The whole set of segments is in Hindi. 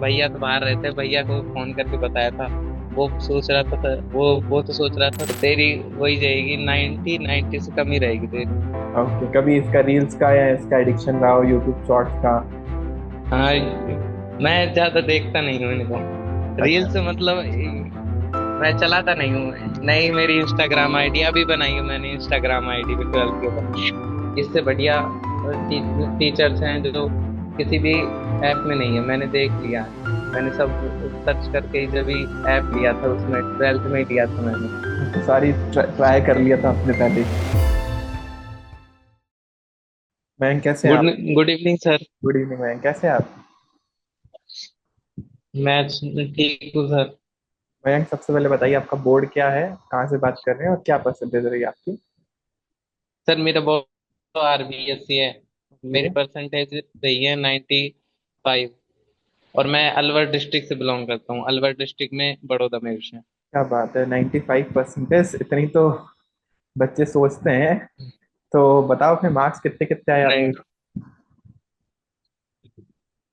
भैया तो बाहर रहते, भैया को फोन करके बताया था। वो सोच रहा था, वो तो सोच रहा था तेरी वही रहेगी, 90 से कम ही रहेगी तेरी। ओके, कभी इसका रील्स का या इसका एडिक्शन रहा हो, यूट्यूब शॉर्ट्स का? हाँ, मैं ज्यादा देखता नहीं हूँ इनको। अच्छा। रील्स मतलब मैं चलाता नहीं हूँ। नहीं, मेरी इंस्टाग्राम आईडी अभी बनाई है मैंने, इंस्टाग्राम आईडी भी 12th के बाद। इससे बढ़िया टीचर्स हैं जो किसी भी ऐप में नहीं है, मैंने देख लिया। मैंने सब सर्च करके ही जब भी ऐप लिया था, उसमें 12th में ही लिया था मैंने। तो सारी ट्राई कर लिया था आपने पहले? मयंक कैसे हैं गुड आप? Good evening sir. Good evening Mayank, कैसे हैं आप? मैं ठीक हूँ सर। मयंक, सबसे पहले बताइए आपका बोर्ड क्या है, कहाँ से बात कर रहे हैं और क्या परसेंटेज रही आपकी? सर मेरा बहुत RBSC है। ओके। मेरी परसेंटेज रही है 95। और मैं अलवर डिस्ट्रिक्ट से बिलोंग करता हूँ, अलवर डिस्ट्रिक्ट में बड़ौदा में विषय। क्या बात है, 95%, इतनी तो बच्चे सोचते हैं। तो बताओ अपने मार्क्स कितने कितने आए नहीं आपके?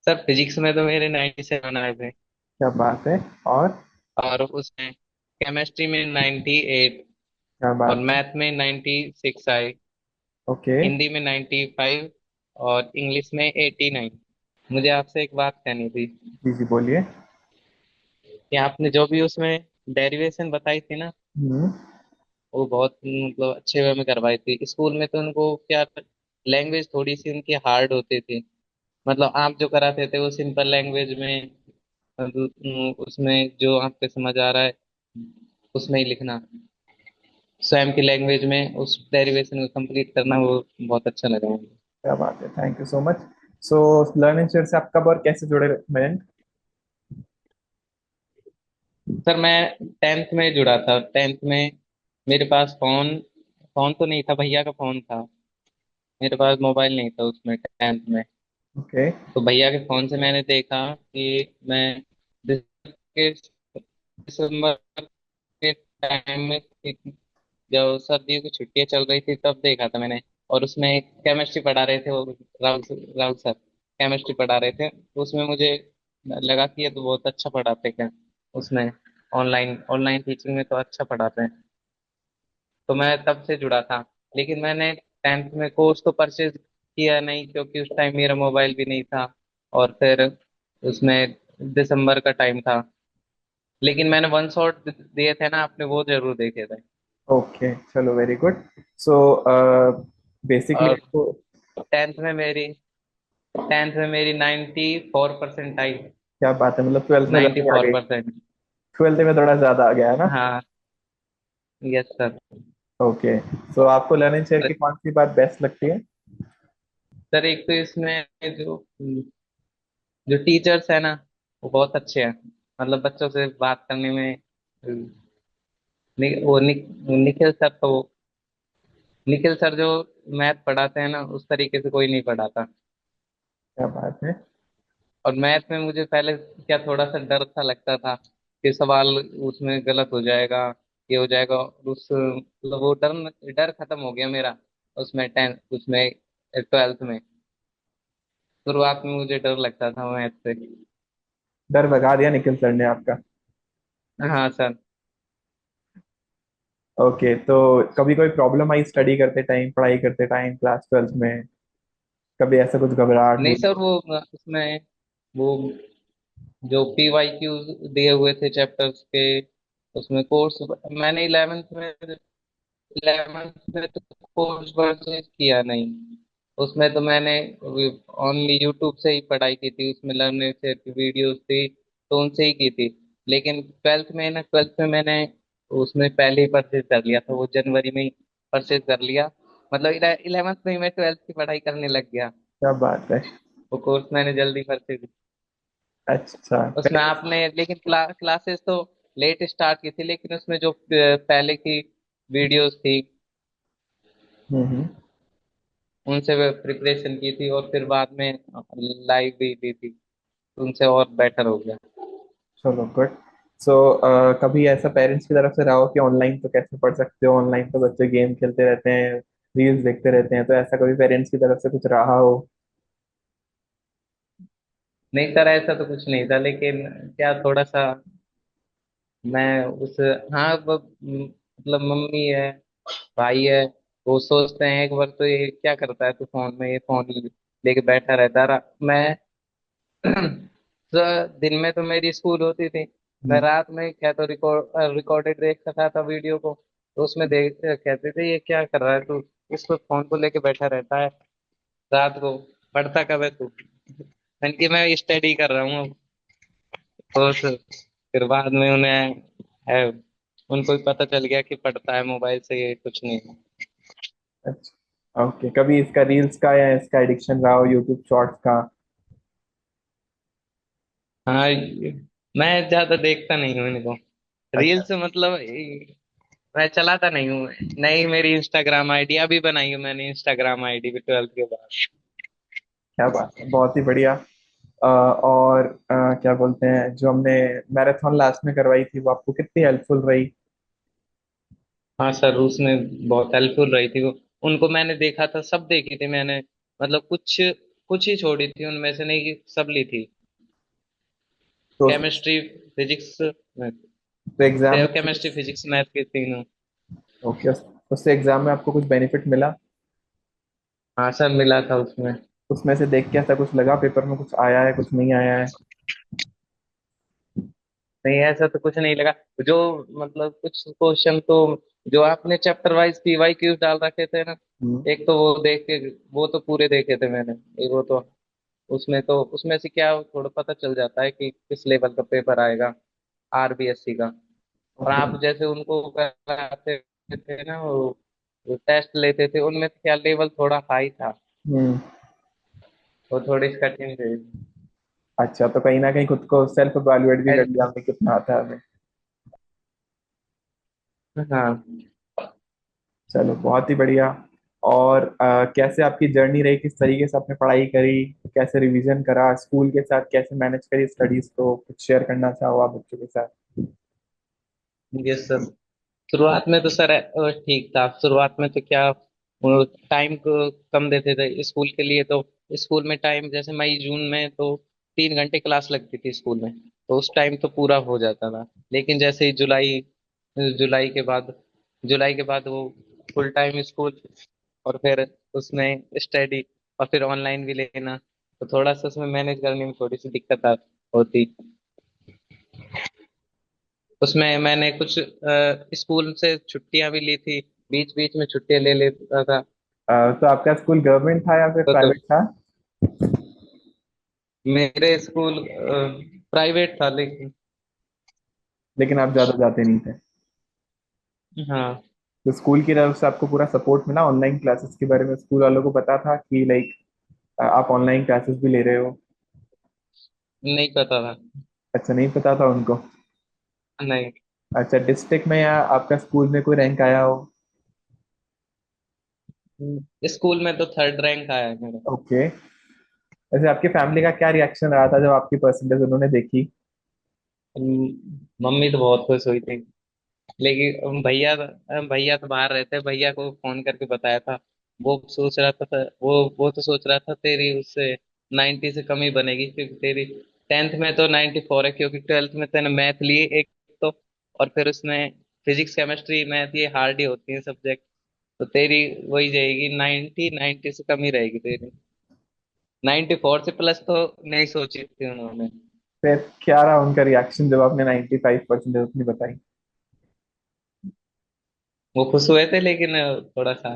सर, फिजिक्स में तो मेरे 97 आए थे। क्या बात है। और? और उसमें केमिस्ट्री में 98। क्या और बात है। मैथ में 96 आए। ओके। हिंदी में 95। और इंग्लिश में 89। मुझे आपसे एक बात कहनी थी जी जी, बोलिए। कि आपने जो भी उसमें डेरिवेशन बताई थी ना, हम्म। वो बहुत मतलब अच्छे वे में करवाई थी। स्कूल में तो उनको क्या, लैंग्वेज थोड़ी सी उनकी हार्ड होती थी। मतलब आप जो कराते थे वो सिंपल लैंग्वेज में, उसमें जो आपको समझ आ रहा है उसमें ही लिखना, स्वयं की लैंग्वेज में उस डेरिवेशन को कंप्लीट करना, वो बहुत अच्छा लगा मुझे। क्या बात है, thank you so much. So learning share से आप कब और कैसे जुड़े मयंक? सर मैं 10th में जुड़ा था। 10th में मेरे पास फोन फोन तो नहीं था, भैया का फोन था। मेरे पास मोबाइल नहीं था उसमें 10th में। ओके। तो भैया के फोन से मैंने देखा कि मैं दिसंबर के टाइम में, जब सर्दियों की छुट्टियां चल रही थी तब देखा था मैंने। और उसमें केमिस्ट्री पढ़ा रहे थे वो, राहुल राहुल सर केमिस्ट्री पढ़ा रहे थे, तो उसमें मुझे लगा कि ये तो बहुत अच्छा पढ़ाते हैं उसमें। ऑनलाइन ऑनलाइन टीचिंग में तो अच्छा पढ़ाते हैं। तो मैं तब से जुड़ा था। लेकिन मैंने 10th में कोर्स तो परचेज किया नहीं, क्योंकि उस टाइम मेरा मोबाइल भी नहीं था। और फिर उसमें दिसंबर का टाइम था। लेकिन मैंने वन शॉट दिए थे ना आपने, वो जरूर देखे थे। ओके, चलो वेरी गुड। सो बेसिकली और आपको। 10th में मेरी 10th में मेरी 94% आई। क्या बात है, मतलब ट्वेल्थ में नाइन्टी लर्निंग आ फोर गई? परसेंट ट्वेल्थ में थोड़ा ज्यादा आ गया है ना? हाँ। Yes sir. ओके। सो आपको लर्निंग शेयर की कौन सी बात बेस्ट लगती है? सर एक तो इसमें जो जो टीचर्स है ना, वो बहुत अच्छे हैं। मतलब बच्चों से बात करने में, निखिल सर तो, निखिल सर जो मैथ पढ़ाते हैं ना, उस तरीके से कोई नहीं पढ़ाता। क्या बात है। और मैथ में मुझे पहले क्या थोड़ा सा डर सा लगता था कि सवाल उसमें गलत हो जाएगा, ये हो जाएगा। उस मतलब वो डर डर खत्म हो गया मेरा उसमें 12th में। शुरुआत में मुझे डर लगता था मैथ से। डर भगा दिया निखिल सर ने आपका? हाँ सर। ओके, तो कभी कोई प्रॉब्लम आई स्टडी करते टाइम, पढ़ाई करते टाइम क्लास ट्वेल्थ में? कभी ऐसा कुछ घबराहट नहीं हुई? सर, वो उसमें वो जो PYQ दिए हुए थे चैप्टर्स के, उसमें कोर्स मैंने 11th में तो कोर्स परचेज किया नहीं। उसमें तो मैंने ओनली यूट्यूब से ही पढ़ाई की थी, उसमें लर्निंग से वीडियोस थी तो उनसे ही की थी। लेकिन 12th में मैंने उसमें पहले ही परचेज कर लिया था, वो जनवरी में ही परचेज कर लिया। मतलब 11th में ही मैं 12th की पढ़ाई करने लग गया। क्या बात है। वो कोर्स मैंने जल्दी परचेज। अच्छा। उसमें आपने लेकिन क्लासेस तो लेट स्टार्ट की थी, लेकिन उसमें जो पहले की वीडियोस थी हम्म। उनसे प्रिपरेशन की थी, और फिर बाद में लाइव भी दी थी, तो उनसे और बेटर हो गया। चलो गुड। सो कभी ऐसा पेरेंट्स की तरफ से रहा हो कि ऑनलाइन तो कैसे पढ़ सकते हो, ऑनलाइन तो बच्चे गेम खेलते रहते हैं, रील्स देखते रहते हैं, तो ऐसा कभी पेरेंट्स की तरफ से कुछ रहा हो? नहीं सर, ऐसा तो कुछ नहीं था, लेकिन क्या थोड़ा सा मैं उस, हाँ वो मतलब मम्मी है, भाई है, वो सोचते हैं एक बार तो ये क्या करता है, तो फोन में, ये फोन लेके बैठा रहता है। मैं तो दिन में तो मेरी स्कूल होती थी, मैं हम्म। रात में क्या तो रिकॉर्डेड देख सकता था वीडियो को, तो उसमें देख कहते थे ये क्या कर रहा है तू, इस पर फोन को लेके बैठा रहता है रात को, पढ़ता कब है तू। मैंने कि मैं स्टडी कर रहा हूँ। तो फिर बाद में उन्हें है, उनको भी पता चल गया कि पढ़ता है मोबाइल से, ये कुछ नहीं। अच्छा, ओके। कभी इसका रील्स का या इसका एडिक्शन रहा हो, यूट्यूब शॉर्ट्स का? हाँ, मैं ज्यादा देखता नहीं हूँ इनको, अच्छा। रील्स मतलब मैं चलाता नहीं हूँ। नहीं, मेरी इंस्टाग्राम आईडी अभी बनाई हूँ मैंने, इंस्टाग्राम आईडी भी 12th के बाद। क्या बात है, बहुत ही बढ़िया। और क्या बोलते हैं, जो हमने मैराथन लास्ट में करवाई थी वो आपको कितनी हेल्पफुल रही? हाँ सर, उसमें बहुत हेल्पफुल रही थी वो। उनको मैंने देखा था, सब देखी थी मैंने, मतलब कुछ कुछ ही छोड़ी थी उनमें से, नहीं कि सब ली थी। तो केमिस्ट्री, फिजिक्स, तो एग्जाम में से केमिस्ट्री, कुछ, फिजिक्स, मैथ के तीनों। ओके, उससे एग्जाम में आपको कुछ बेनिफिट मिला? हाँ सर, मिला था उसमें। उसमें से देख के ऐसा कुछ लगा पेपर में कुछ आया है, कुछ नहीं आया है? नहीं, ऐसा तो कुछ नहीं लगा। जो मतलब कुछ क्वेश्चन तो जो आपने चैप्टर वाइज पीवाई क्यूज डाल रखे थे ना, हम्म। एक तो वो देख के, वो तो पूरे देखे थे मैंने। एक वो तो उसमें तो, उसमें से क्या थोड़ा पता चल जाता है कि किस लेवल का पेपर आएगा आरबीएससी का। और ओके। आप जैसे उनको कराते थे ना, वो टेस्ट लेते थे, उनमें क्या लेवल थोड़ा हाई था, हम्म। वो थोड़ी कठिन थे। अच्छा, तो कहीं ना कहीं खुद को सेल्फ इवैल्यूएट भी कर लिया हमने कितना आता है हमें। हाँ चलो, बहुत ही बढ़िया। और कैसे आपकी जर्नी रही, किस तरीके से आपने पढ़ाई करी, कैसे रिवीजन करा, स्कूल के साथ कैसे मैनेज करी स्टडीज को, कुछ शेयर करना चाहो आप बच्चों के साथ? ये सब शुरुआत में तो सर ठीक था। शुरुआत में तो क्या, टाइम को कम देते थे स्कूल के लिए, तो स्कूल में टाइम जैसे मई जून में तो 3 घंटे क्लास लगती थी स्कूल में, तो उस टाइम तो पूरा हो जाता था। लेकिन जैसे ही जुलाई जुलाई के बाद जुलाई के बाद वो फुल टाइम स्कूल, और फिर उसमें स्टडी, और फिर ऑनलाइन भी लेना, तो थोड़ा सा उसमें मैनेज करने में थोड़ी सी दिक्कत होती। उसमें मैंने कुछ स्कूल से छुट्टियां भी ली थी, बीच बीच में छुट्टियां ले लेता था। तो आपका स्कूल गवर्नमेंट था या फिर तो प्राइवेट था? मेरे स्कूल प्राइवेट था, लेकिन लेकिन आप ज्यादा जाते नहीं थे? हाँ, तो स्कूल की तरफ से आपको पूरा सपोर्ट मिला ऑनलाइन क्लासेस के बारे में? स्कूल वालों को पता था कि लाइक आप ऑनलाइन क्लासेस भी ले रहे हो? नहीं पता था। अच्छा, नहीं पता था उनको। नहीं, अच्छा, डिस्ट्रिक्ट में या आपका स्कूल में कोई रैंक आया हो? स्कूल में तो 3rd रैंक आया है मेरा। ओके। वैसे आपकी फैमिली का क्या रिएक्शन रहा था जब आपकी परसेंटेज उन्होंने देखी? मम्मी तो बहुत खुश हुई थी, लेकिन भैया तो बाहर रहते हैं, भैया को फोन करके बताया था। वो सोच रहा था, वो तो सोच रहा था तेरी उससे 90 से कम ही बनेगी, क्योंकि तेरी 10th में तो 94 है, क्योंकि 12th में तेने मैथ लिए एक तो, और फिर उसमें फिजिक्स, केमिस्ट्री, मैथ ये हार्ड ही होती है सब्जेक्ट, तो तेरी वही जाएगी 90 से कम ही रहेगी तेरी। 94 से प्लस तो नहीं सोची थी उन्होंने। फिर क्या रहा उनका रिएक्शन जब आपने 95% अपनी बताई? वो खुश हुए थे, लेकिन थोड़ा सा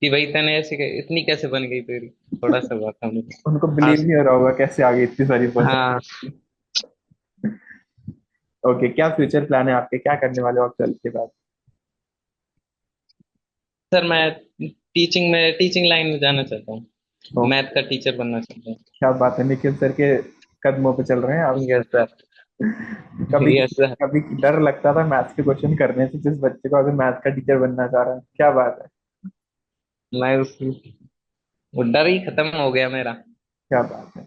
कि भाई तने ऐसे इतनी कैसे बन गई तेरी, थोड़ा सा हुआ था उन्हें। उनको बिलीव खास। नहीं हो रहा होगा कैसे आ गई इतनी सारी हाँ परसेंटेज। ओके, क्या फ्यूचर प्लान है आपके, क्या करने वाले हो आप 12th के बाद? सर, मैं टीचिंग लाइन में जाना चाहता हूँ, ओके। मैथ का टीचर बनना चाहता हूँ। क्या बात है, निखिल सर के कदमों पे चल रहे हैं आप। Yes sir. कभी यस सर। कभी डर लगता था मैथ्स के क्वेश्चन करने से, जिस बच्चे को अगर मैथ का टीचर बनना चाह रहा है, क्या बात है। मैं उस वो डर ही खत्म हो गया मेरा। क्या बात है।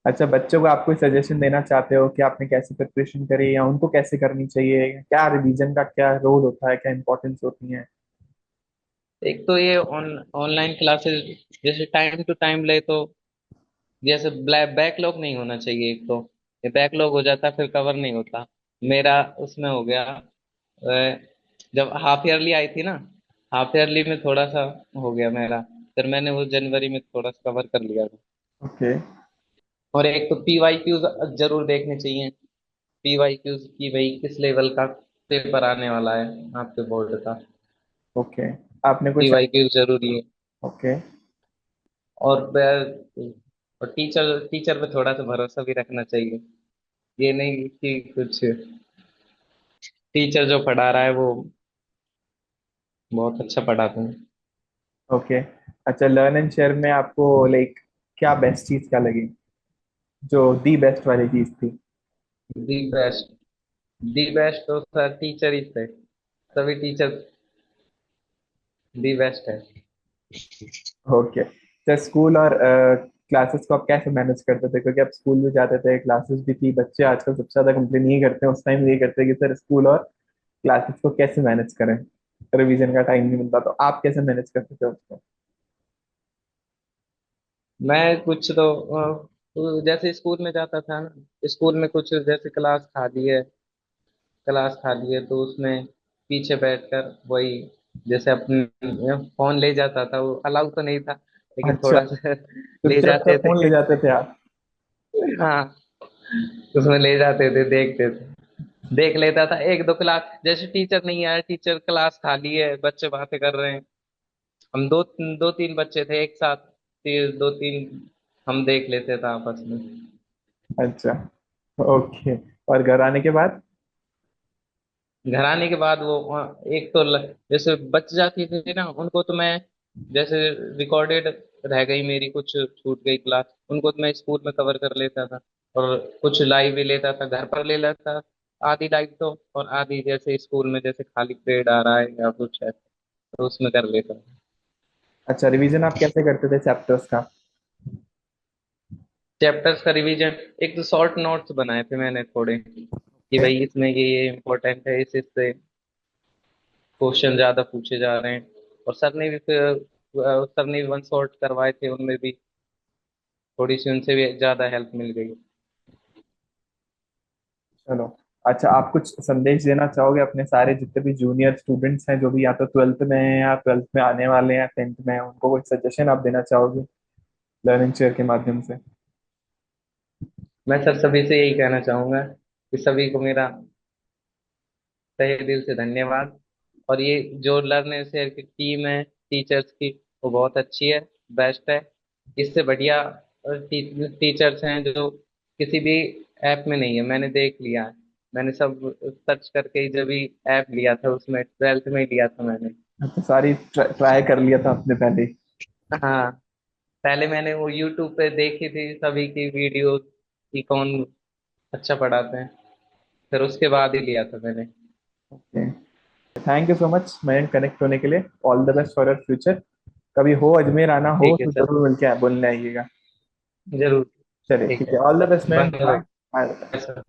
अच्छा, बच्चों को आप कोई सजेशन देना चाहते हो कि आपने कैसे प्रिपरेशन करी या उनको कैसे करनी चाहिए, क्या रिवीजन का क्या रोल होता है, क्या इंपॉर्टेंस होती है? एक तो ये ऑनलाइन क्लासेस जैसे टाइम टू टाइम ले तो जैसे बैकलॉग नहीं होना चाहिए एक तो, ये बैकलॉग हो जाता फिर कवर नहीं होता। मेरा उसमें हो गया जब हाफ ईयरली आई थी ना, हाफ ईयरली में थोड़ा सा हो गया मेरा, फिर मैंने वो जनवरी में थोड़ा सा कवर कर लिया था। ओके। और एक तो पीवाई क्यूज जरूर देखने चाहिए, पीवाई क्यूज की भाई किस लेवल का पेपर आने वाला है आपके बोर्ड का। ओके। आपने कुछ। पीवाई क्यूज जरूरी है। ओके। और और टीचर टीचर पे थोड़ा सा भरोसा भी रखना चाहिए, ये नहीं कि कुछ टीचर जो पढ़ा रहा है वो बहुत अच्छा पढ़ाते हैं। ओके। अच्छा, लर्न एंड शेयर में आपको लाइक क्या बेस्ट चीज क्या लगी, जो दी बेस्ट वाली चीज थी? दी बेस्ट, दी बेस्ट तो सर टीचर ही थे, सभी टीचर दी बेस्ट है। ओके। तो स्कूल और क्लासेस को आप कैसे मैनेज करते थे, क्योंकि आप स्कूल भी जाते थे, क्लासेस भी थी, बच्चे आजकल सबसे ज्यादा कंप्लेन ये करते हैं, उस टाइम ये करते हैं कि सर स्कूल और क्लासेस को कैसे मैनेज करें, रिवीजन का टाइम नहीं मिलता, तो आप कैसे मैनेज करते थे उसको? मैं कुछ तो जैसे स्कूल में जाता था ना, स्कूल में कुछ जैसे क्लास खाली है तो उसमें पीछे बैठकर वही, जैसे अपने फोन ले जाता था, वो अलाउ तो नहीं था लेकिन अच्छा, थोड़ा सा ले चुपचाप से जाते फोन ले थे। जाते थे आप? हाँ, उसमें ले जाते थे, देखते थे, देख लेता था एक दो क्लास, जैसे टीचर नहीं आया, टीचर क्लास खाली है, बच्चे बातें कर रहे हैं, हम दो दो तीन बच्चे थे एक साथ, दो तीन हम देख लेते थे आपस में। अच्छा। ओके। और घर आने के बाद? घर आने के बाद वो एक तो जैसे बच जाती थी ना उनको तो मैं, जैसे रिकॉर्डेड रह गई मेरी, कुछ छूट गई क्लास, उनको तो मैं स्कूल में कवर कर लेता था, और कुछ लाइव भी लेता था, घर पर ले लेता आधी लाइव तो, और आधी जैसे स्कूल में जैसे खाली पीरियड आ रहा है या कुछ है तो उसमें कर लेता। अच्छा, रिवीजन आप कैसे करते थे चैप्टर्स का? चैप्टर्स का रिवीजन, एक तो शॉर्ट नोट्स बनाए थे मैंने थोड़े, कि ओके। भाई इसमें ये इम्पोर्टेंट है, इस इससे क्वेश्चन ज्यादा पूछे जा रहे हैं, और सर ने भी वन शॉट करवाए थे, उनमें भी थोड़ी सी उनसे भी ज्यादा हेल्प मिल गई। चलो। अच्छा, आप कुछ संदेश देना चाहोगे अपने सारे जितने भी जूनियर स्टूडेंट्स हैं, जो भी या तो ट्वेल्थ में हैं या ट्वेल्थ में आने वाले हैं या टेंथ में हैं, उनको कोई सजेशन आप देना चाहोगे लर्निंग शेयर के माध्यम से? मैं सर सभी से यही कहना चाहूंगा कि सभी को मेरा तहे दिल से धन्यवाद, और ये जो लर्न शेयर की टीम है टीचर्स की, वो बहुत अच्छी है, बेस्ट है। इससे बढ़िया टीचर्स हैं जो किसी भी ऐप में नहीं है, मैंने देख लिया है, मैंने सब सर्च करके ही जब भी ऐप लिया था, उसमें ट्वेल्थ में ही लिया था मैंने। अच्छा, सारी ट्राई कर लिया था आपने पहले ही? हाँ, पहले मैंने वो यूट्यूब पे देखी थी सभी की वीडियो कि कौन अच्छा पढ़ाते हैं, फिर उसके बाद ही लिया था मैंने। Okay. Thank you so much मैं कनेक्ट होने के लिए। All the best for your future. कभी हो अजमेर आना हो ठीक है तो सर, जरूर मिलके बोलने आइएगा। जरूर। चलिए, ठीक ठीक है, है, ऑल द बेस्ट मैन, बंद बाय। करो बाय। सर।